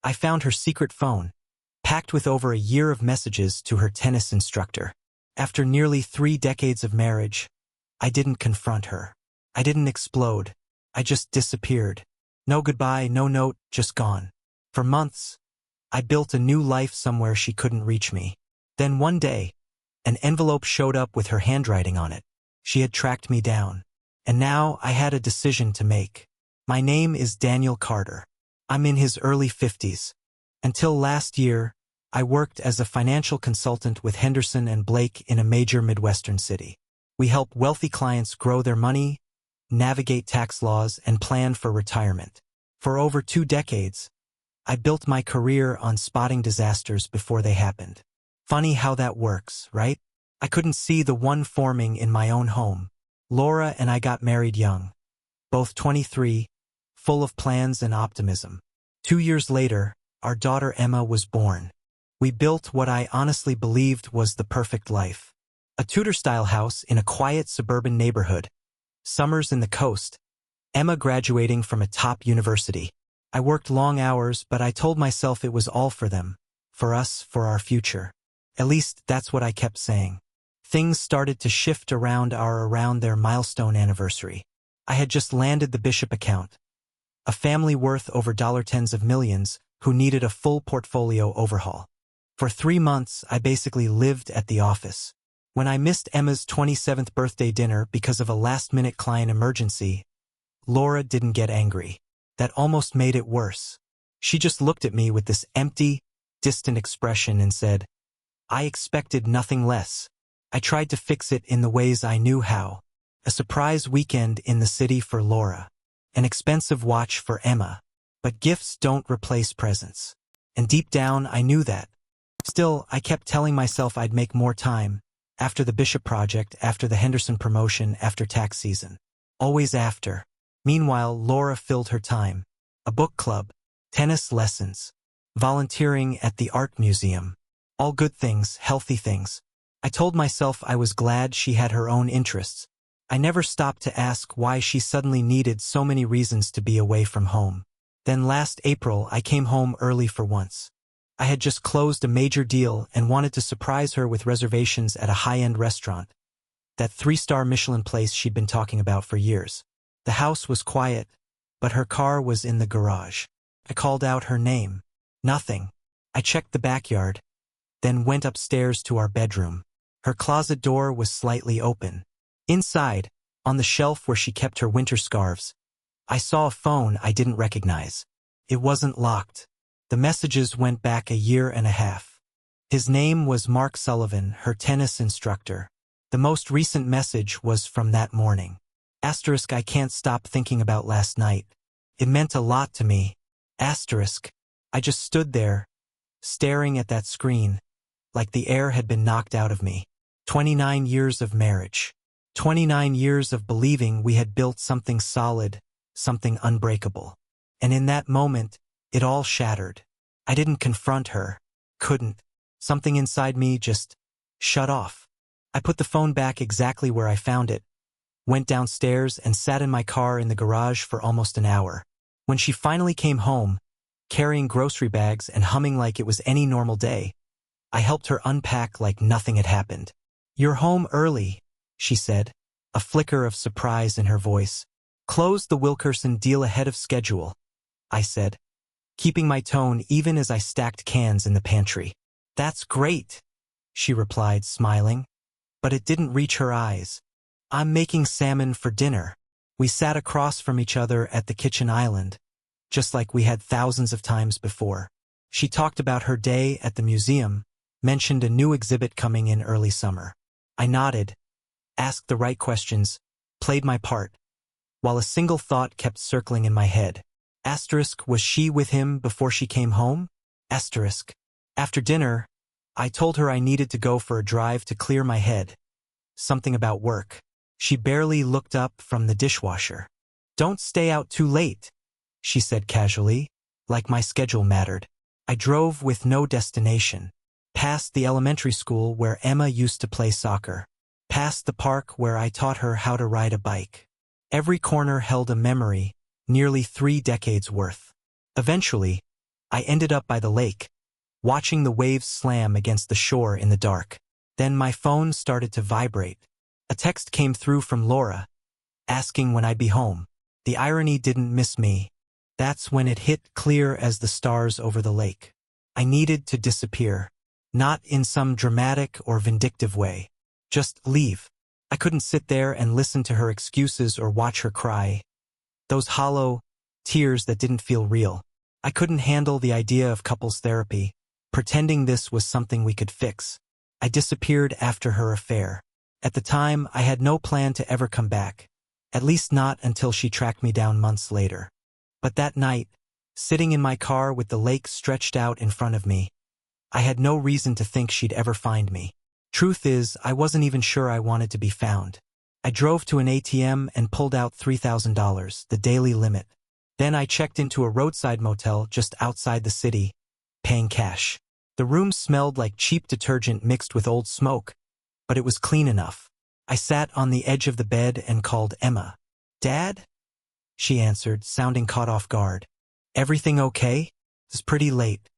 I found her secret phone, packed with over a year of messages to her tennis instructor. After nearly 3 decades of marriage, I didn't confront her. I didn't explode. I just disappeared. No goodbye, no note, just gone. For months, I built a new life somewhere she couldn't reach me. Then one day, an envelope showed up with her handwriting on it. She had tracked me down. And now I had a decision to make. My name is Daniel Carter. I'm in his early 50s. Until last year, I worked as a financial consultant with Henderson and Blake in a major Midwestern city. We help wealthy clients grow their money, navigate tax laws, and plan for retirement. For over 2 decades, I built my career on spotting disasters before they happened. Funny how that works, right? I couldn't see the one forming in my own home. Laura and I got married young, both 23, full of plans and optimism. 2 years later, our daughter Emma was born. We built what I honestly believed was the perfect life. A Tudor-style house in a quiet suburban neighborhood, summers in the coast, Emma graduating from a top university. I worked long hours, but I told myself it was all for them, for us, for our future. At least that's what I kept saying. Things started to shift around their milestone anniversary. I had just landed the Bishop account, a family worth over tens of millions who needed a full portfolio overhaul. For 3 months, I basically lived at the office. When I missed Emma's 27th birthday dinner because of a last-minute client emergency, Laura didn't get angry. That almost made it worse. She just looked at me with this empty, distant expression and said, "I expected nothing less." I tried to fix it in the ways I knew how. A surprise weekend in the city for Laura. An expensive watch for Emma. But gifts don't replace presents. And deep down, I knew that. Still, I kept telling myself I'd make more time. After the Bishop project, after the Henderson promotion, after tax season. Always after. Meanwhile, Laura filled her time. A book club, tennis lessons, volunteering at the art museum. All good things, healthy things. I told myself I was glad she had her own interests. I never stopped to ask why she suddenly needed so many reasons to be away from home. Then last April, I came home early for once. I had just closed a major deal and wanted to surprise her with reservations at a high-end restaurant, that 3-star Michelin place she'd been talking about for years. The house was quiet, but her car was in the garage. I called out her name. Nothing. I checked the backyard, then went upstairs to our bedroom. Her closet door was slightly open. Inside, on the shelf where she kept her winter scarves, I saw a phone I didn't recognize. It wasn't locked. The messages went back a year and a half. His name was Mark Sullivan, her tennis instructor. The most recent message was from that morning. Asterisk, I can't stop thinking about last night. It meant a lot to me. Asterisk. I just stood there, staring at that screen, like the air had been knocked out of me. 29 years of marriage. 29 years of believing we had built something solid, something unbreakable. And in that moment, it all shattered. I didn't confront her. Couldn't. Something inside me just shut off. I put the phone back exactly where I found it, went downstairs and sat in my car in the garage for almost an hour. When she finally came home, carrying grocery bags and humming like it was any normal day, I helped her unpack like nothing had happened. "You're home early," she said, a flicker of surprise in her voice. "Closed the Wilkerson deal ahead of schedule," I said, keeping my tone even as I stacked cans in the pantry. "That's great," she replied, smiling, but it didn't reach her eyes. "I'm making salmon for dinner." We sat across from each other at the kitchen island, just like we had thousands of times before. She talked about her day at the museum, mentioned a new exhibit coming in early summer. I nodded, asked the right questions, played my part, while a single thought kept circling in my head. Asterisk, was she with him before she came home? Asterisk. After dinner, I told her I needed to go for a drive to clear my head. Something about work. She barely looked up from the dishwasher. "Don't stay out too late," she said casually, like my schedule mattered. I drove with no destination. Past the elementary school where Emma used to play soccer. Past the park where I taught her how to ride a bike. Every corner held a memory, nearly 3 decades worth. Eventually, I ended up by the lake, watching the waves slam against the shore in the dark. Then my phone started to vibrate. A text came through from Laura, asking when I'd be home. The irony didn't miss me. That's when it hit clear as the stars over the lake. I needed to disappear. Not in some dramatic or vindictive way. Just leave. I couldn't sit there and listen to her excuses or watch her cry. Those hollow tears that didn't feel real. I couldn't handle the idea of couples therapy, pretending this was something we could fix. I disappeared after her affair. At the time, I had no plan to ever come back. At least not until she tracked me down months later. But that night, sitting in my car with the lake stretched out in front of me, I had no reason to think she'd ever find me. Truth is, I wasn't even sure I wanted to be found. I drove to an ATM and pulled out $3,000, the daily limit. Then I checked into a roadside motel just outside the city, paying cash. The room smelled like cheap detergent mixed with old smoke, but it was clean enough. I sat on the edge of the bed and called Emma. "Dad?" She answered, sounding caught off guard. "Everything okay? It's pretty late."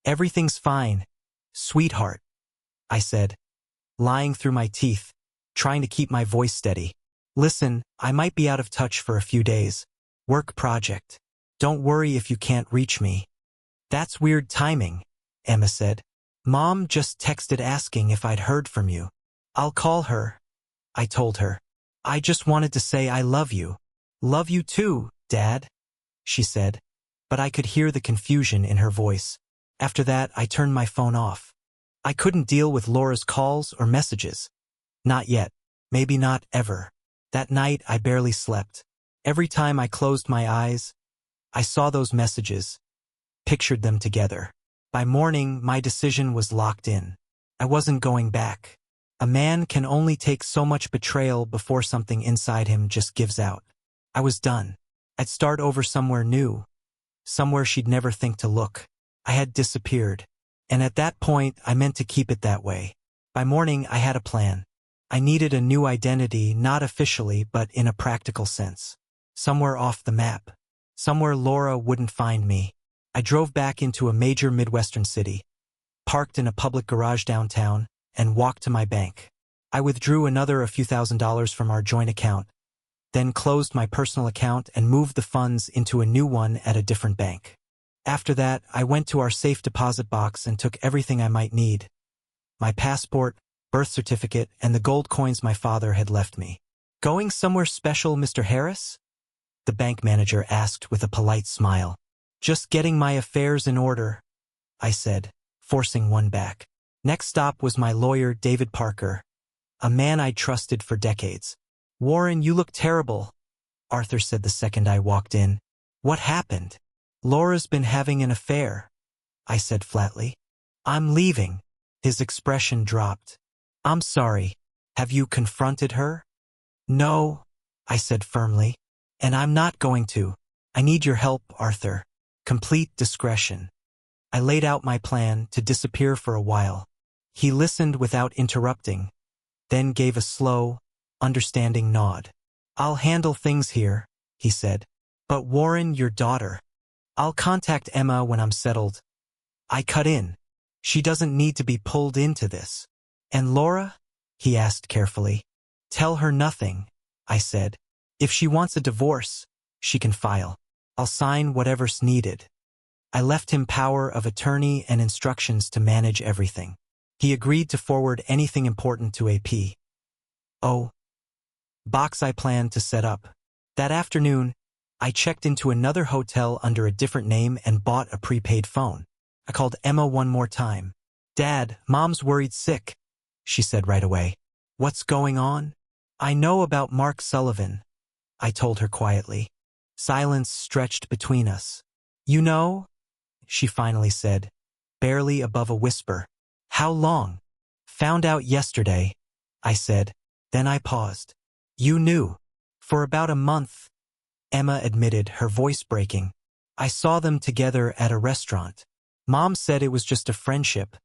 "Everything's fine, sweetheart," I said, lying through my teeth, trying to keep my voice steady. "Listen, I might be out of touch for a few days. Work project. Don't worry if you can't reach me." "That's weird timing," Emma said. "Mom just texted asking if I'd heard from you." "I'll call her," I told her. "I just wanted to say I love you." "Love you too, Dad," she said, but I could hear the confusion in her voice. After that, I turned my phone off. I couldn't deal with Laura's calls or messages. Not yet. Maybe not ever. That night, I barely slept. Every time I closed my eyes, I saw those messages, pictured them together. By morning, my decision was locked in. I wasn't going back. A man can only take so much betrayal before something inside him just gives out. I was done. I'd start over somewhere new, somewhere she'd never think to look. I had disappeared. And at that point, I meant to keep it that way. By morning, I had a plan. I needed a new identity, not officially, but in a practical sense. Somewhere off the map. Somewhere Laura wouldn't find me. I drove back into a major Midwestern city, parked in a public garage downtown, and walked to my bank. I withdrew a few $1,000s from our joint account, then closed my personal account and moved the funds into a new one at a different bank. After that, I went to our safe deposit box and took everything I might need. My passport, birth certificate, and the gold coins my father had left me. "Going somewhere special, Mr. Harris?" the bank manager asked with a polite smile. "Just getting my affairs in order," I said, forcing one back. Next stop was my lawyer, David Parker, a man I'd trusted for decades. "Warren, you look terrible," Arthur said the second I walked in. "What happened?" "Laura's been having an affair," I said flatly. "I'm leaving." His expression dropped. "I'm sorry. Have you confronted her?" "No," I said firmly. "And I'm not going to. I need your help, Arthur. Complete discretion." I laid out my plan to disappear for a while. He listened without interrupting, then gave a slow, understanding nod. "I'll handle things here," he said. "But Warren, your daughter. I'll contact Emma when I'm settled." I cut in. "She doesn't need to be pulled into this." "And Laura?" he asked carefully. "Tell her nothing," I said. "If she wants a divorce, she can file. I'll sign whatever's needed." I left him power of attorney and instructions to manage everything. He agreed to forward anything important to a P.O. box I planned to set up. That afternoon, I checked into another hotel under a different name and bought a prepaid phone. I called Emma one more time. "Dad, Mom's worried sick," she said right away. "What's going on?" "I know about Mark Sullivan," I told her quietly. Silence stretched between us. "You know?" she finally said, barely above a whisper. "How long?" "Found out yesterday," I said. Then I paused. "You knew?" "For about a month," Emma admitted, her voice breaking. "I saw them together at a restaurant. Mom said it was just a friendship,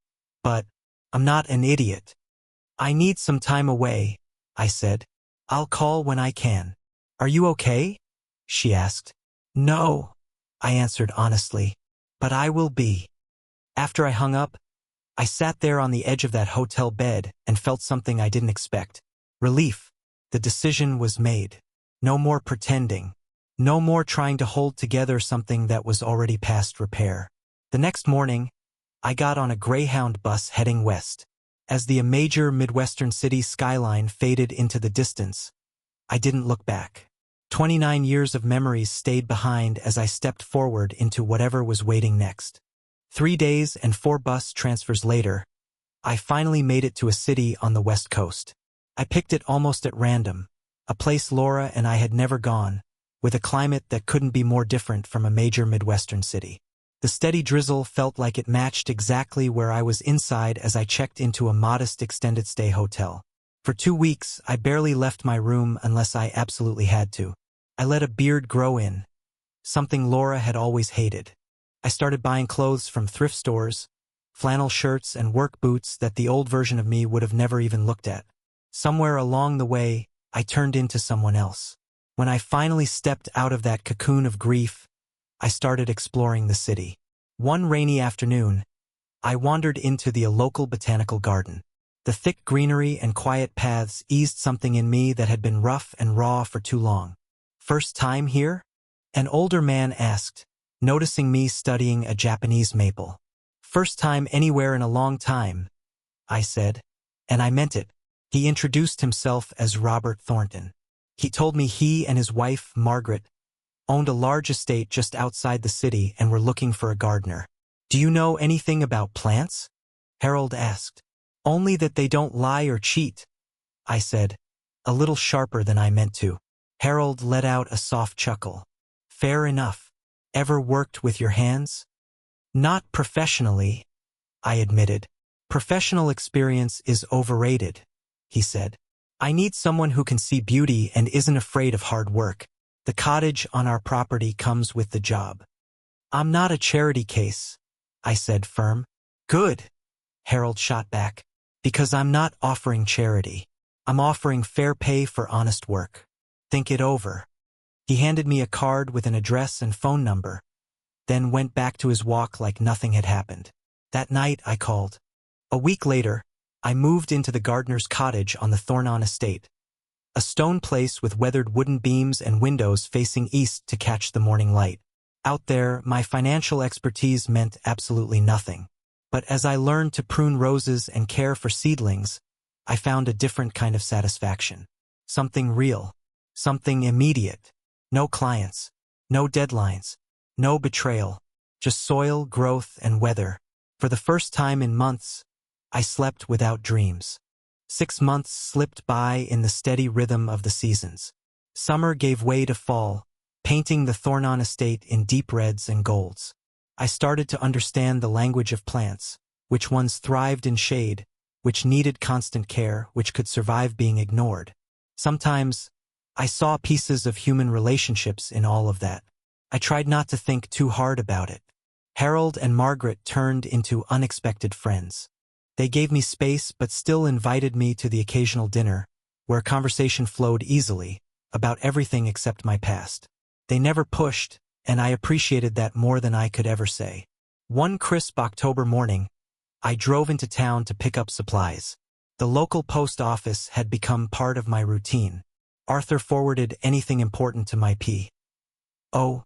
but I'm not an idiot." "I need some time away," I said. "I'll call when I can." "Are you okay?" she asked. "No," I answered honestly. but I will be. After I hung up, I sat there on the edge of that hotel bed and felt something I didn't expect. Relief. The decision was made. No more pretending. No more trying to hold together something that was already past repair. The next morning, I got on a Greyhound bus heading west. As the major Midwestern city skyline faded into the distance, I didn't look back. 29 years of memories stayed behind as I stepped forward into whatever was waiting next. 3 days and 4 bus transfers later, I finally made it to a city on the West Coast. I picked it almost at random, a place Laura and I had never gone, with a climate that couldn't be more different from a major Midwestern city. The steady drizzle felt like it matched exactly where I was inside as I checked into a modest extended-stay hotel. For 2 weeks, I barely left my room unless I absolutely had to. I let a beard grow in, something Laura had always hated. I started buying clothes from thrift stores, flannel shirts and work boots that the old version of me would have never even looked at. Somewhere along the way, I turned into someone else. When I finally stepped out of that cocoon of grief, I started exploring the city. One rainy afternoon, I wandered into the local botanical garden. The thick greenery and quiet paths eased something in me that had been rough and raw for too long. "First time here?" An older man asked, noticing me studying a Japanese maple. "First time anywhere in a long time," I said, and I meant it. He introduced himself as Robert Thornton. He told me he and his wife, Margaret, owned a large estate just outside the city and were looking for a gardener. "Do you know anything about plants?" Harold asked. "Only that they don't lie or cheat," I said, a little sharper than I meant to. Harold let out a soft chuckle. "Fair enough. Ever worked with your hands?" "Not professionally," I admitted. "Professional experience is overrated," he said. "I need someone who can see beauty and isn't afraid of hard work. The cottage on our property comes with the job." "I'm not a charity case," I said, firm. "Good," Harold shot back. "Because I'm not offering charity. I'm offering fair pay for honest work. Think it over." He handed me a card with an address and phone number, then went back to his walk like nothing had happened. That night, I called. A week later, I moved into the gardener's cottage on the Thornon estate, a stone place with weathered wooden beams and windows facing east to catch the morning light. Out there, my financial expertise meant absolutely nothing. But as I learned to prune roses and care for seedlings, I found a different kind of satisfaction. Something real. Something immediate. No clients. No deadlines. No betrayal. Just soil, growth, and weather. For the first time in months, I slept without dreams. 6 months slipped by in the steady rhythm of the seasons. Summer gave way to fall, painting the Thornon estate in deep reds and golds. I started to understand the language of plants, which ones thrived in shade, which needed constant care, which could survive being ignored. Sometimes, I saw pieces of human relationships in all of that. I tried not to think too hard about it. Harold and Margaret turned into unexpected friends. They gave me space but still invited me to the occasional dinner, where conversation flowed easily, about everything except my past. They never pushed, and I appreciated that more than I could ever say. One crisp October morning, I drove into town to pick up supplies. The local post office had become part of my routine. Arthur forwarded anything important to my P.O.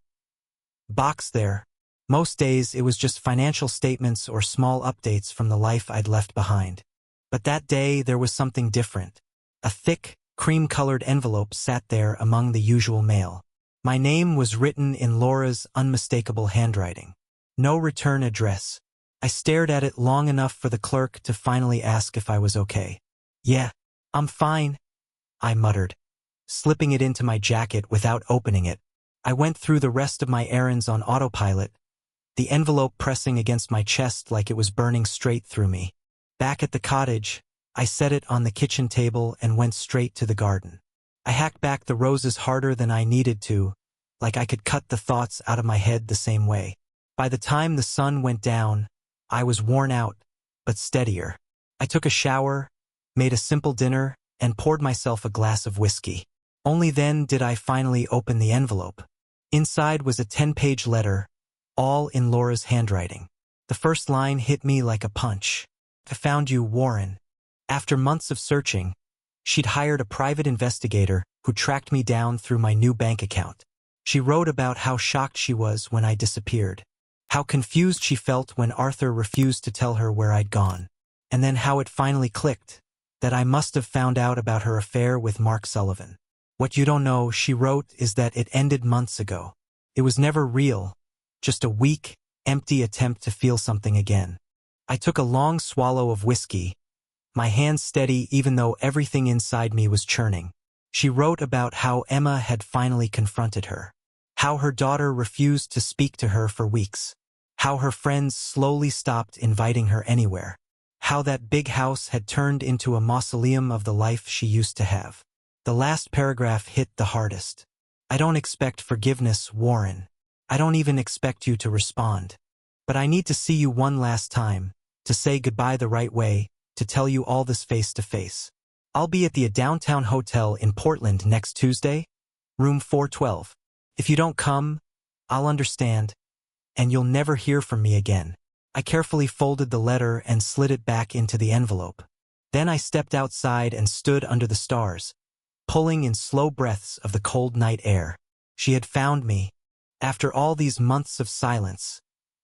box there. Most days it was just financial statements or small updates from the life I'd left behind. But that day there was something different. A thick, cream-colored envelope sat there among the usual mail. My name was written in Laura's unmistakable handwriting. No return address. I stared at it long enough for the clerk to finally ask if I was okay. "Yeah, I'm fine," I muttered, slipping it into my jacket without opening it. I went through the rest of my errands on autopilot, the envelope pressing against my chest like it was burning straight through me. Back at the cottage, I set it on the kitchen table and went straight to the garden. I hacked back the roses harder than I needed to, like I could cut the thoughts out of my head the same way. By the time the sun went down, I was worn out, but steadier. I took a shower, made a simple dinner, and poured myself a glass of whiskey. Only then did I finally open the envelope. Inside was a 10-page letter, all in Laura's handwriting. The first line hit me like a punch. I found you, Warren. After months of searching, she'd hired a private investigator who tracked me down through my new bank account. She wrote about how shocked she was when I disappeared, how confused she felt when Arthur refused to tell her where I'd gone, and then how it finally clicked, that I must have found out about her affair with Mark Sullivan. What you don't know, she wrote, is that it ended months ago. It was never real, just a weak, empty attempt to feel something again. I took a long swallow of whiskey, my hands steady even though everything inside me was churning. She wrote about how Emma had finally confronted her, how her daughter refused to speak to her for weeks, how her friends slowly stopped inviting her anywhere, how that big house had turned into a mausoleum of the life she used to have. The last paragraph hit the hardest. I don't expect forgiveness, Warren. I don't even expect you to respond. But I need to see you one last time, to say goodbye the right way, to tell you all this face to face. I'll be at the downtown hotel in Portland next Tuesday, room 412. If you don't come, I'll understand, and you'll never hear from me again. I carefully folded the letter and slid it back into the envelope. Then I stepped outside and stood under the stars, pulling in slow breaths of the cold night air. She had found me. After all these months of silence,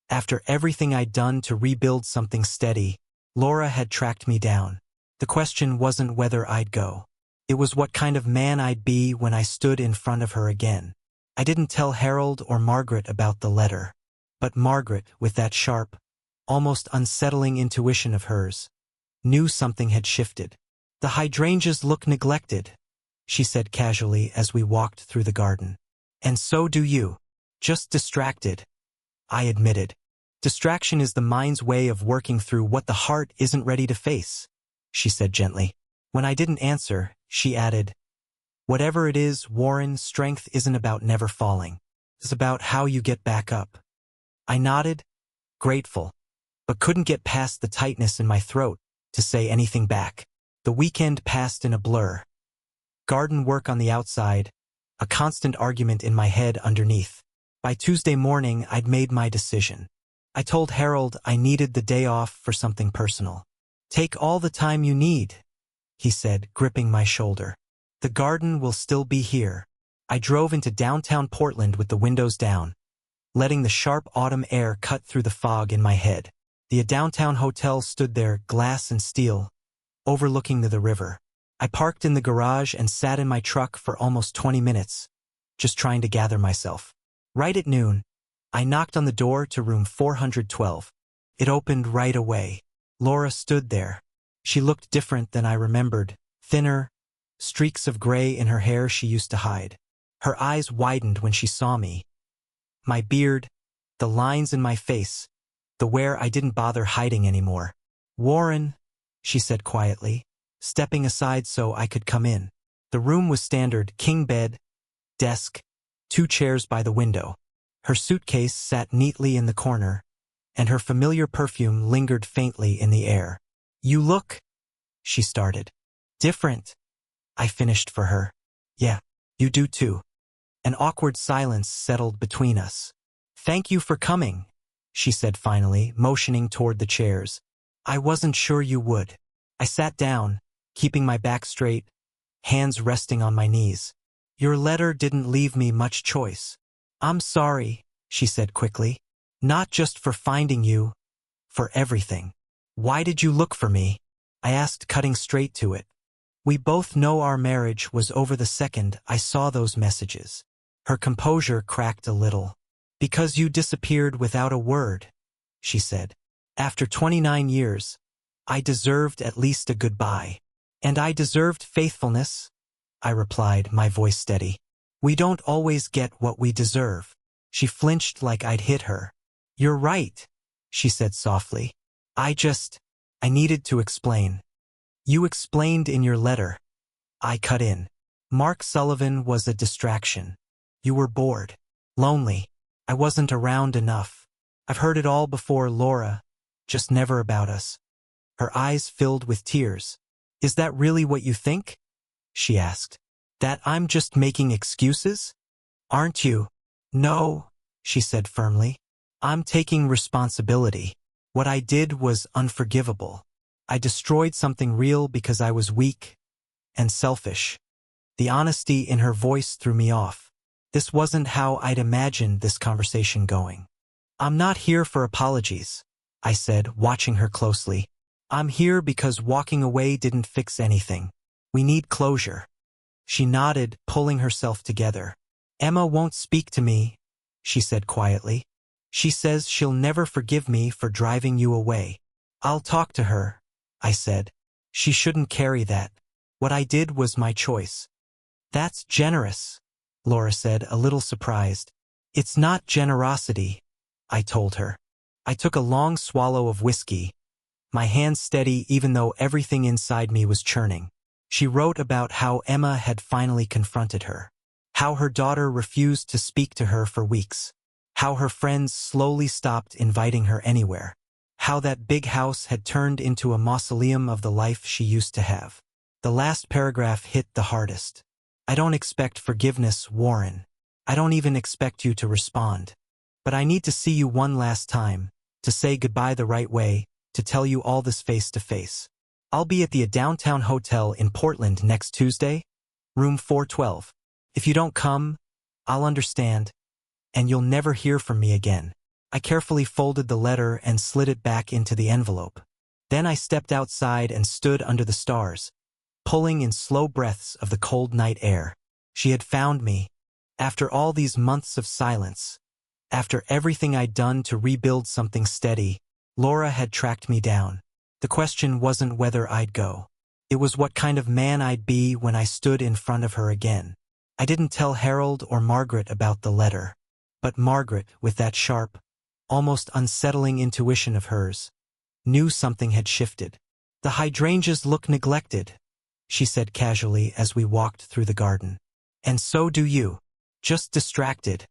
after everything I'd done to rebuild something steady, Laura had tracked me down. The question wasn't whether I'd go. It was what kind of man I'd be when I stood in front of her again. I didn't tell Harold or Margaret about the letter, but Margaret, with that sharp, almost unsettling intuition of hers, knew something had shifted. The hydrangeas look neglected, she said casually as we walked through the garden. And so do you. Just distracted, I admitted. Distraction is the mind's way of working through what the heart isn't ready to face, she said gently. When I didn't answer, she added, whatever it is, Warren, strength isn't about never falling. It's about how you get back up. I nodded, grateful, but couldn't get past the tightness in my throat to say anything back. The weekend passed in a blur. Garden work on the outside, a constant argument in my head underneath. By Tuesday morning, I'd made my decision. I told Harold I needed the day off for something personal. Take all the time you need, he said, gripping my shoulder. The garden will still be here. I drove into downtown Portland with the windows down, letting the sharp autumn air cut through the fog in my head. The downtown hotel stood there, glass and steel, overlooking the river. I parked in the garage and sat in my truck for almost 20 minutes, just trying to gather myself. Right at noon, I knocked on the door to room 412. It opened right away. Laura stood there. She looked different than I remembered, thinner, streaks of gray in her hair she used to hide. Her eyes widened when she saw me. My beard, the lines in my face, the where I didn't bother hiding anymore. Warren, she said quietly, stepping aside so I could come in. The room was standard, king bed, desk, 2 chairs by the window. Her suitcase sat neatly in the corner, and her familiar perfume lingered faintly in the air. You look, she started. Different, I finished for her. Yeah, you do too. An awkward silence settled between us. Thank you for coming, she said finally, motioning toward the chairs. I wasn't sure you would. I sat down, keeping my back straight, hands resting on my knees. Your letter didn't leave me much choice. I'm sorry, she said quickly. Not just for finding you, for everything. Why did you look for me? I asked, cutting straight to it. We both know our marriage was over the second I saw those messages. Her composure cracked a little. Because you disappeared without a word, she said. After 29 years, I deserved at least a goodbye. And I deserved faithfulness, I replied, my voice steady. We don't always get what we deserve. She flinched like I'd hit her. You're right, she said softly. I needed to explain. You explained in your letter. I cut in. Mark Sullivan was a distraction. You were bored, lonely. I wasn't around enough. I've heard it all before, Laura, just never about us. Her eyes filled with tears. Is that really what you think? She asked. That I'm just making excuses? Aren't you? No, she said firmly. I'm taking responsibility. What I did was unforgivable. I destroyed something real because I was weak and selfish. The honesty in her voice threw me off. This wasn't how I'd imagined this conversation going. I'm not here for apologies, I said, watching her closely. I'm here because walking away didn't fix anything. We need closure. She nodded, pulling herself together. Emma won't speak to me, she said quietly. She says she'll never forgive me for driving you away. I'll talk to her, I said. She shouldn't carry that. What I did was my choice. That's generous, Laura said, a little surprised. It's not generosity, I told her. I took a long swallow of whiskey, my hands steady even though everything inside me was churning. She wrote about how Emma had finally confronted her, how her daughter refused to speak to her for weeks, how her friends slowly stopped inviting her anywhere, how that big house had turned into a mausoleum of the life she used to have. The last paragraph hit the hardest. I don't expect forgiveness, Warren. I don't even expect you to respond. But I need to see you one last time, to say goodbye the right way, to tell you all this face to face. I'll be at the downtown hotel in Portland next Tuesday, room 412. If you don't come, I'll understand, and you'll never hear from me again. I carefully folded the letter and slid it back into the envelope. Then I stepped outside and stood under the stars, pulling in slow breaths of the cold night air. She had found me. After all these months of silence, after everything I'd done to rebuild something steady, Laura had tracked me down. The question wasn't whether I'd go. It was what kind of man I'd be when I stood in front of her again. I didn't tell Harold or Margaret about the letter. But Margaret, with that sharp, almost unsettling intuition of hers, knew something had shifted. The hydrangeas look neglected, she said casually as we walked through the garden. And so do you. Just distracted,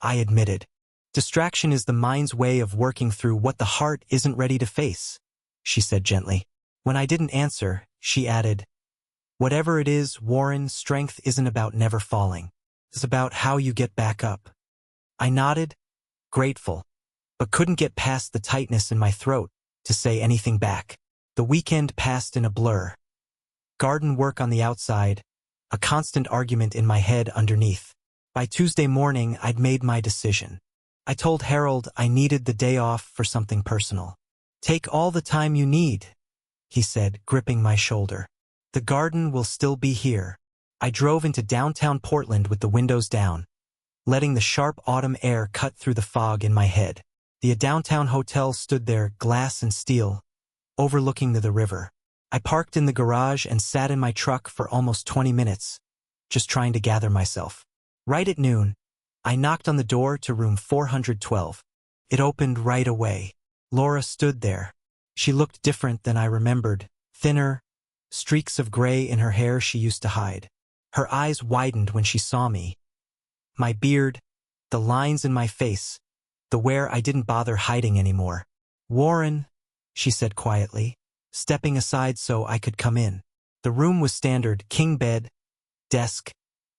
I admitted. Distraction is the mind's way of working through what the heart isn't ready to face, she said gently. When I didn't answer, she added, whatever it is, Warren, strength isn't about never falling. It's about how you get back up. I nodded, grateful, but couldn't get past the tightness in my throat to say anything back. The weekend passed in a blur. Garden work on the outside, a constant argument in my head underneath. By Tuesday morning, I'd made my decision. I told Harold I needed the day off for something personal. Take all the time you need, he said, gripping my shoulder. The garden will still be here. I drove into downtown Portland with the windows down, letting the sharp autumn air cut through the fog in my head. The downtown hotel stood there, glass and steel, overlooking the river. I parked in the garage and sat in my truck for almost 20 minutes, just trying to gather myself. Right at noon, I knocked on the door to room 412. It opened right away. Laura stood there. She looked different than I remembered, thinner, streaks of gray in her hair she used to hide. Her eyes widened when she saw me. My beard, the lines in my face, the where I didn't bother hiding anymore. Warren, she said quietly, stepping aside so I could come in. The room was standard, king bed, desk,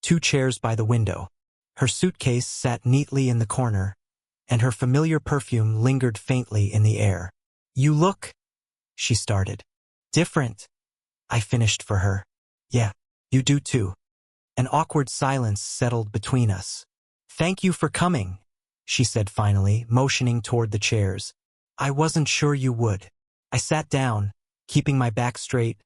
2 chairs by the window. Her suitcase sat neatly in the corner, and her familiar perfume lingered faintly in the air. You look, she started. Different, I finished for her. Yeah, you do too. An awkward silence settled between us. Thank you for coming, she said finally, motioning toward the chairs. I wasn't sure you would. I sat down, keeping my back straight,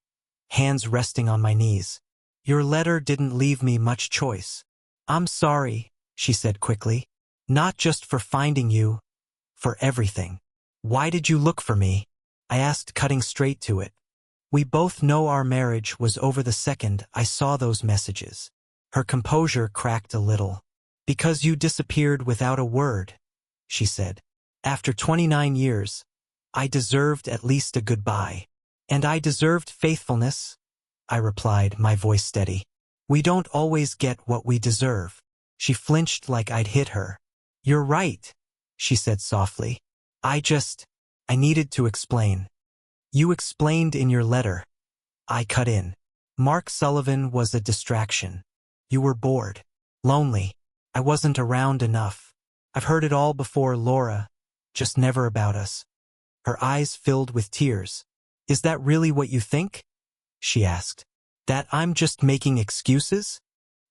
hands resting on my knees. Your letter didn't leave me much choice. I'm sorry, she said quickly. Not just for finding you, for everything. Why did you look for me? I asked, cutting straight to it. We both know our marriage was over the second I saw those messages. Her composure cracked a little. Because you disappeared without a word, she said. After 29 years, I deserved at least a goodbye. And I deserved faithfulness, I replied, my voice steady. We don't always get what we deserve. She flinched like I'd hit her. You're right, she said softly. I needed to explain. You explained in your letter. I cut in. Mark Sullivan was a distraction. You were bored, lonely. I wasn't around enough. I've heard it all before, Laura, just never about us. Her eyes filled with tears. Is that really what you think? She asked. That I'm just making excuses?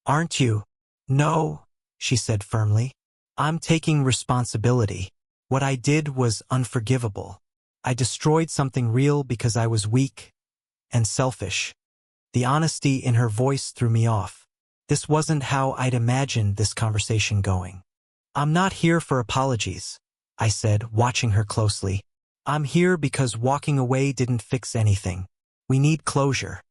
Aren't you? No, she said firmly. I'm taking responsibility. What I did was unforgivable. I destroyed something real because I was weak and selfish. The honesty in her voice threw me off. This wasn't how I'd imagined this conversation going. I'm not here for apologies, I said, watching her closely. I'm here because walking away didn't fix anything. We need closure.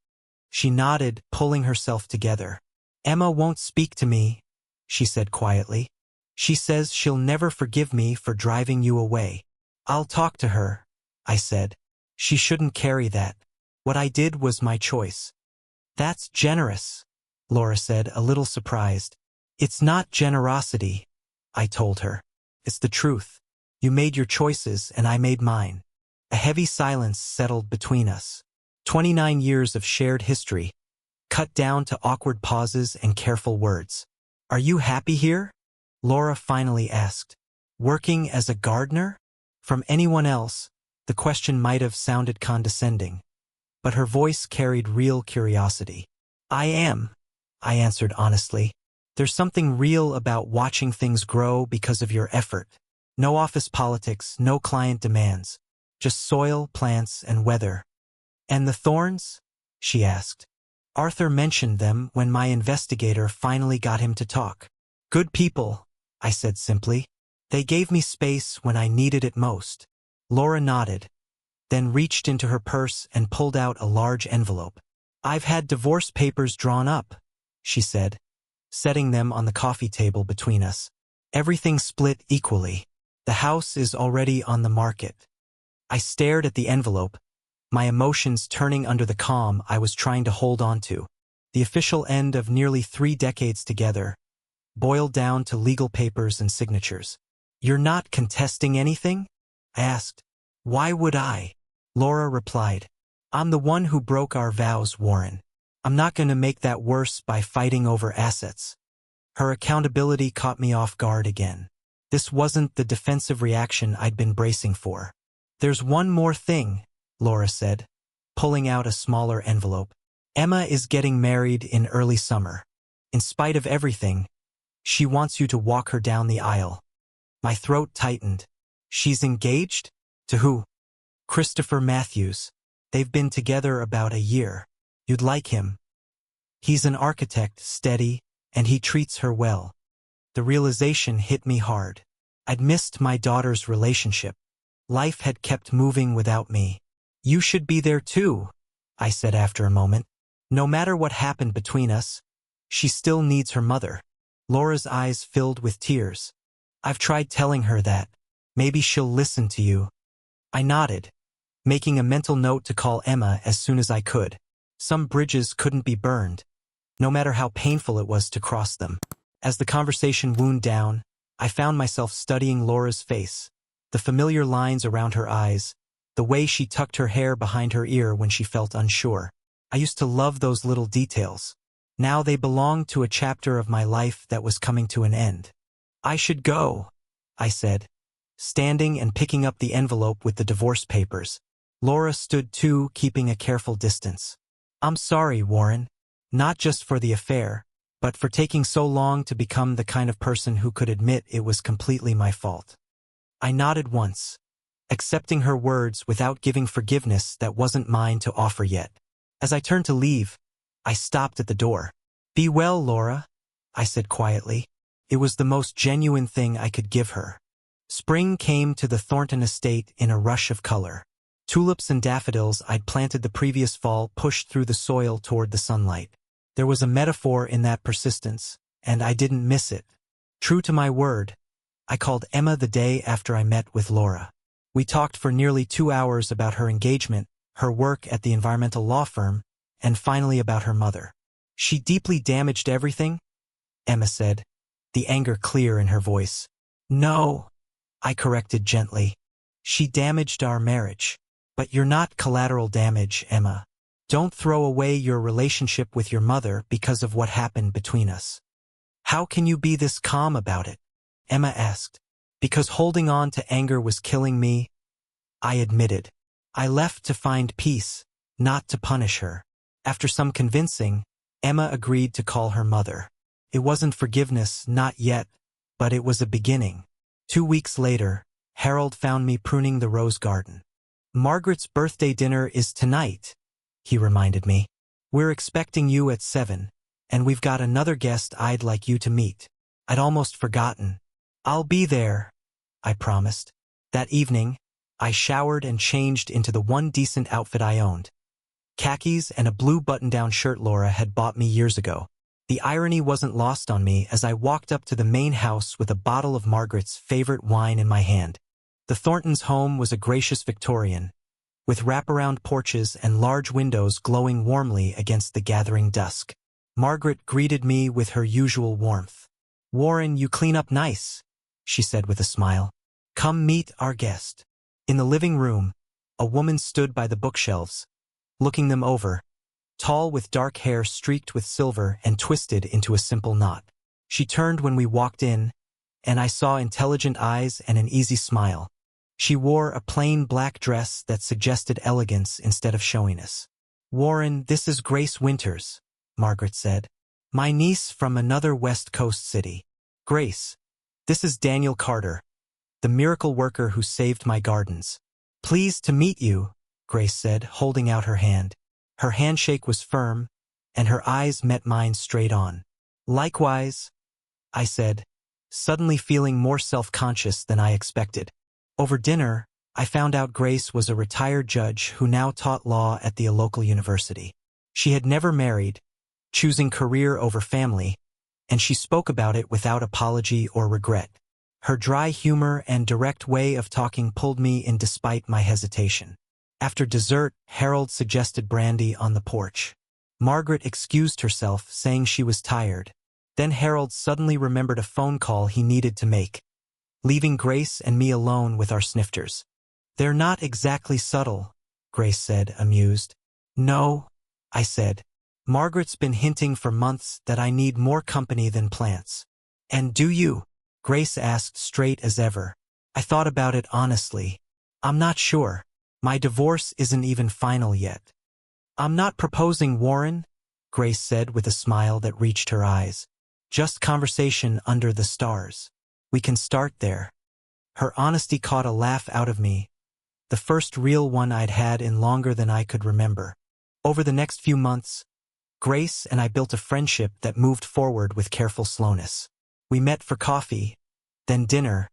She nodded, pulling herself together. Emma won't speak to me, she said quietly. She says she'll never forgive me for driving you away. I'll talk to her, I said. She shouldn't carry that. What I did was my choice. That's generous, Laura said, a little surprised. It's not generosity, I told her. It's the truth. You made your choices and I made mine. A heavy silence settled between us. 29 years of shared history, cut down to awkward pauses and careful words. Are you happy here? Laura finally asked. Working as a gardener? From anyone else, the question might have sounded condescending, but her voice carried real curiosity. I am, I answered honestly. There's something real about watching things grow because of your effort. No office politics, no client demands, just soil, plants, and weather. And the thorns? She asked. Arthur mentioned them when my investigator finally got him to talk. Good people, I said simply. They gave me space when I needed it most. Laura nodded, then reached into her purse and pulled out a large envelope. I've had divorce papers drawn up, she said, setting them on the coffee table between us. Everything split equally. The house is already on the market. I stared at the envelope, my emotions turning under the calm I was trying to hold on to. The official end of nearly 3 decades together, boiled down to legal papers and signatures. You're not contesting anything? I asked. Why would I? Laura replied. I'm the one who broke our vows, Warren. I'm not going to make that worse by fighting over assets. Her accountability caught me off guard again. This wasn't the defensive reaction I'd been bracing for. There's one more thing, Laura said, pulling out a smaller envelope. Emma is getting married in early summer. In spite of everything, she wants you to walk her down the aisle. My throat tightened. She's engaged? To who? Christopher Matthews. They've been together about a year. You'd like him. He's an architect, steady, and he treats her well. The realization hit me hard. I'd missed my daughter's relationship. Life had kept moving without me. You should be there too, I said after a moment. No matter what happened between us, she still needs her mother. Laura's eyes filled with tears. I've tried telling her that. Maybe she'll listen to you. I nodded, making a mental note to call Emma as soon as I could. Some bridges couldn't be burned, no matter how painful it was to cross them. As the conversation wound down, I found myself studying Laura's face, the familiar lines around her eyes, the way she tucked her hair behind her ear when she felt unsure. I used to love those little details. Now they belonged to a chapter of my life that was coming to an end. I should go, I said, standing and picking up the envelope with the divorce papers. Laura stood too, keeping a careful distance. I'm sorry, Warren, not just for the affair, but for taking so long to become the kind of person who could admit it was completely my fault. I nodded once, accepting her words without giving forgiveness that wasn't mine to offer yet. As I turned to leave, I stopped at the door. Be well, Laura, I said quietly. It was the most genuine thing I could give her. Spring came to the Thornton estate in a rush of color. Tulips and daffodils I'd planted the previous fall pushed through the soil toward the sunlight. There was a metaphor in that persistence, and I didn't miss it. True to my word, I called Emma the day after I met with Laura. We talked for nearly 2 hours about her engagement, her work at the environmental law firm, and finally about her mother. She deeply damaged everything? Emma said, the anger clear in her voice. No, I corrected gently. She damaged our marriage. But you're not collateral damage, Emma. Don't throw away your relationship with your mother because of what happened between us. How can you be this calm about it? Emma asked. Because holding on to anger was killing me, I admitted. I left to find peace, not to punish her. After some convincing, Emma agreed to call her mother. It wasn't forgiveness, not yet, but it was a beginning. 2 weeks later, Harold found me pruning the rose garden. Margaret's birthday dinner is tonight, he reminded me. We're expecting you at 7, and we've got another guest I'd like you to meet. I'd almost forgotten. I'll be there, I promised. That evening, I showered and changed into the one decent outfit I owned. Khakis and a blue button-down shirt Laura had bought me years ago. The irony wasn't lost on me as I walked up to the main house with a bottle of Margaret's favorite wine in my hand. The Thorntons' home was a gracious Victorian, with wraparound porches and large windows glowing warmly against the gathering dusk. Margaret greeted me with her usual warmth. "Warren, you clean up nice," she said with a smile. "Come meet our guest." In the living room, a woman stood by the bookshelves, looking them over, tall with dark hair streaked with silver and twisted into a simple knot. She turned when we walked in, and I saw intelligent eyes and an easy smile. She wore a plain black dress that suggested elegance instead of showiness. "Warren, this is Grace Winters," Margaret said. "My niece from another West Coast city. Grace, this is Daniel Carter, the miracle worker who saved my gardens." "Pleased to meet you," Grace said, holding out her hand. Her handshake was firm, and her eyes met mine straight on. "Likewise," I said, suddenly feeling more self-conscious than I expected. Over dinner, I found out Grace was a retired judge who now taught law at the local university. She had never married, choosing career over family, and she spoke about it without apology or regret. Her dry humor and direct way of talking pulled me in despite my hesitation. After dessert, Harold suggested brandy on the porch. Margaret excused herself, saying she was tired. Then Harold suddenly remembered a phone call he needed to make, leaving Grace and me alone with our snifters. "They're not exactly subtle," Grace said, amused. "No," I said. "Margaret's been hinting for months that I need more company than plants." "And do you?" Grace asked straight as ever. I thought about it honestly. "I'm not sure. My divorce isn't even final yet." "I'm not proposing, Warren," Grace said with a smile that reached her eyes. "Just conversation under the stars. We can start there." Her honesty caught a laugh out of me, the first real one I'd had in longer than I could remember. Over the next few months, Grace and I built a friendship that moved forward with careful slowness. We met for coffee, then dinner,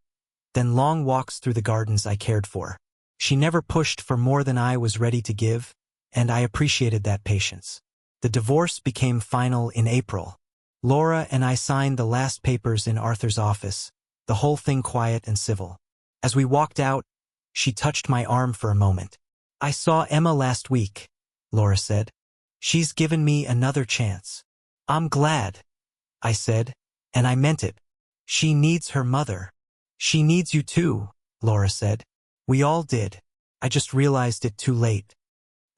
then long walks through the gardens I cared for. She never pushed for more than I was ready to give, and I appreciated that patience. The divorce became final in April. Laura and I signed the last papers in Arthur's office, the whole thing quiet and civil. As we walked out, she touched my arm for a moment. "I saw Emma last week," Laura said. "She's given me another chance." "I'm glad," I said, and I meant it. "She needs her mother." "She needs you too," Laura said. "We all did. I just realized it too late."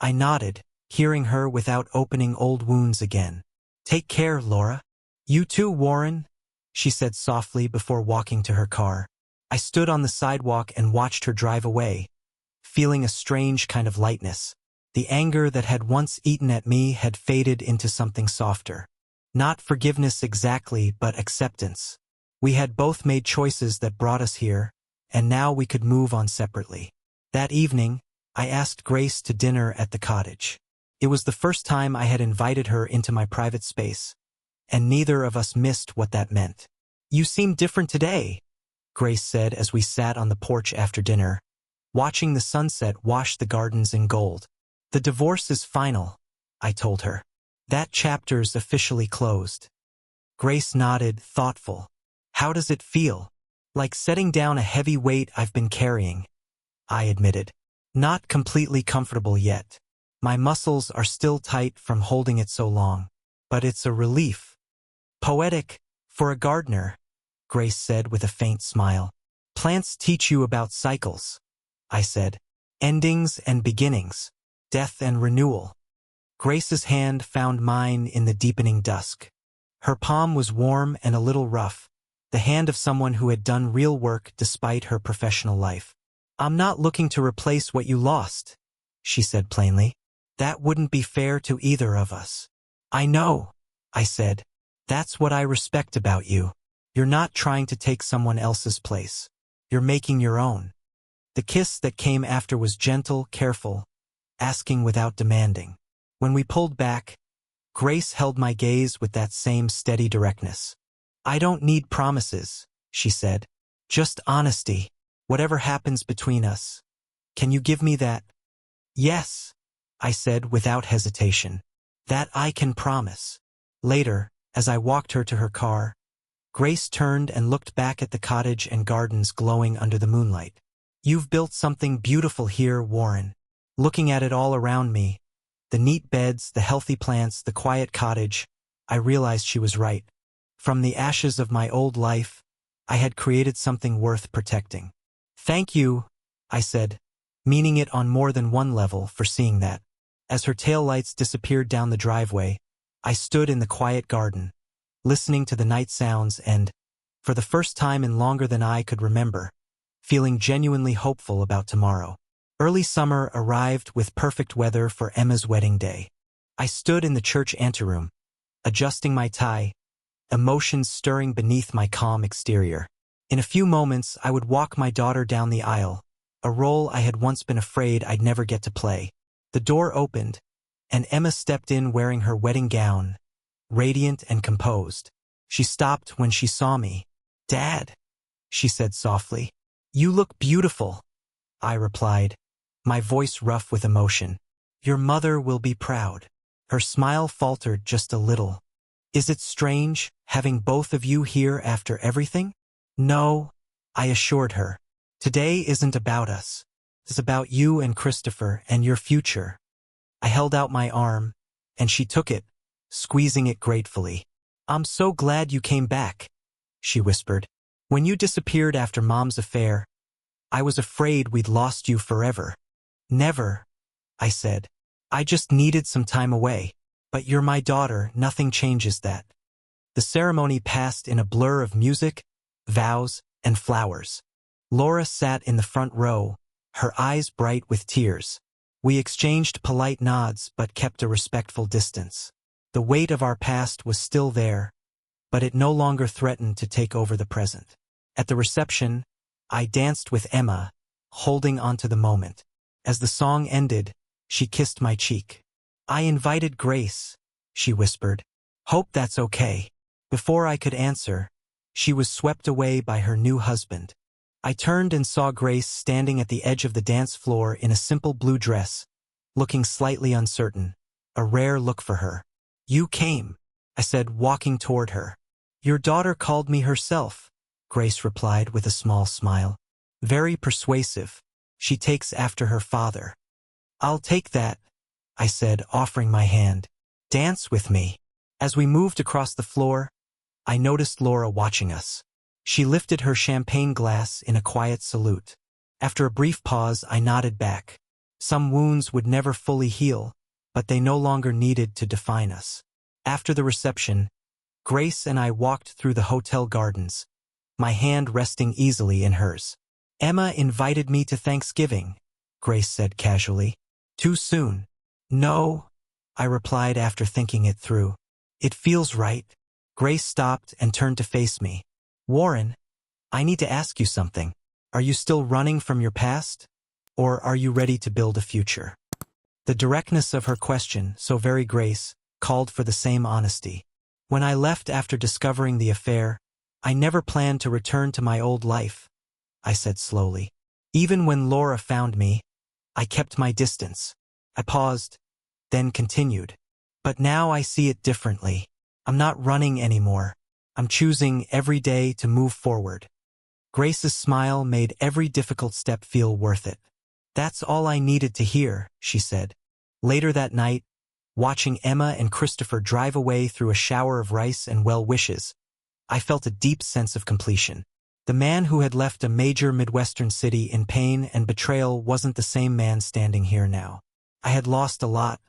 I nodded, hearing her without opening old wounds again. "Take care, Laura." "You too, Warren," she said softly before walking to her car. I stood on the sidewalk and watched her drive away, feeling a strange kind of lightness. The anger that had once eaten at me had faded into something softer. Not forgiveness exactly, but acceptance. We had both made choices that brought us here, and now we could move on separately. That evening, I asked Grace to dinner at the cottage. It was the first time I had invited her into my private space, and neither of us missed what that meant. "You seem different today," Grace said as we sat on the porch after dinner, watching the sunset wash the gardens in gold. "The divorce is final," I told her. "That chapter's officially closed." Grace nodded, thoughtful. "How does it feel?" "Like setting down a heavy weight I've been carrying," I admitted. "Not completely comfortable yet. My muscles are still tight from holding it so long, but it's a relief." "Poetic, for a gardener," Grace said with a faint smile. "Plants teach you about cycles," I said. "Endings and beginnings, death and renewal." Grace's hand found mine in the deepening dusk. Her palm was warm and a little rough, the hand of someone who had done real work despite her professional life. "I'm not looking to replace what you lost," she said plainly. "That wouldn't be fair to either of us." "I know," I said. "That's what I respect about you. You're not trying to take someone else's place. You're making your own." The kiss that came after was gentle, careful, asking without demanding. When we pulled back, Grace held my gaze with that same steady directness. "I don't need promises," she said. "Just honesty. Whatever happens between us. Can you give me that?" "Yes," I said without hesitation. "That I can promise." Later, as I walked her to her car, Grace turned and looked back at the cottage and gardens glowing under the moonlight. "You've built something beautiful here, Warren." Looking at it all around me, the neat beds, the healthy plants, the quiet cottage, I realized she was right. From the ashes of my old life, I had created something worth protecting. "Thank you," I said, meaning it on more than one level, for seeing that. As her taillights disappeared down the driveway, I stood in the quiet garden, listening to the night sounds and, for the first time in longer than I could remember, feeling genuinely hopeful about tomorrow. Early summer arrived with perfect weather for Emma's wedding day. I stood in the church anteroom, adjusting my tie, emotions stirring beneath my calm exterior. In a few moments, I would walk my daughter down the aisle, a role I had once been afraid I'd never get to play. The door opened, and Emma stepped in wearing her wedding gown, radiant and composed. She stopped when she saw me. "Dad," she said softly. "You look beautiful," I replied, my voice rough with emotion. "Your mother will be proud." Her smile faltered just a little. "Is it strange, having both of you here after everything?" "No," I assured her. "Today isn't about us. It's about you and Christopher and your future." I held out my arm, and she took it, squeezing it gratefully. "I'm so glad you came back," she whispered. "When you disappeared after Mom's affair, I was afraid we'd lost you forever." "Never," I said. "I just needed some time away. But you're my daughter, nothing changes that." The ceremony passed in a blur of music, vows, and flowers. Laura sat in the front row, her eyes bright with tears. We exchanged polite nods but kept a respectful distance. The weight of our past was still there, but it no longer threatened to take over the present. At the reception, I danced with Emma, holding onto the moment. As the song ended, she kissed my cheek. "I invited Grace," she whispered. "Hope that's okay." Before I could answer, she was swept away by her new husband. I turned and saw Grace standing at the edge of the dance floor in a simple blue dress, looking slightly uncertain, a rare look for her. "You came," I said, walking toward her. "Your daughter called me herself," Grace replied with a small smile. "Very persuasive. She takes after her father." "I'll take that," I said, offering my hand. "Dance with me." As we moved across the floor, I noticed Laura watching us. She lifted her champagne glass in a quiet salute. After a brief pause, I nodded back. Some wounds would never fully heal, but they no longer needed to define us. After the reception, Grace and I walked through the hotel gardens, my hand resting easily in hers. "Emma invited me to Thanksgiving," Grace said casually. "Too soon?" "No," I replied after thinking it through. "It feels right." Grace stopped and turned to face me. "Warren, I need to ask you something. Are you still running from your past? Or are you ready to build a future?" The directness of her question, so very Grace, called for the same honesty. "When I left after discovering the affair, I never planned to return to my old life," I said slowly. "Even when Laura found me, I kept my distance." I paused, then continued. "But now I see it differently. I'm not running anymore. I'm choosing every day to move forward." Grace's smile made every difficult step feel worth it. "That's all I needed to hear," she said. Later that night, watching Emma and Christopher drive away through a shower of rice and well wishes, I felt a deep sense of completion. The man who had left a major Midwestern city in pain and betrayal wasn't the same man standing here now. I had lost a lot,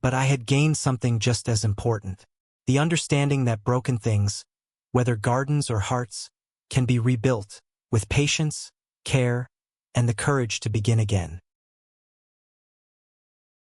but I had gained something just as important. The understanding that broken things, whether gardens or hearts, can be rebuilt with patience, care, and the courage to begin again.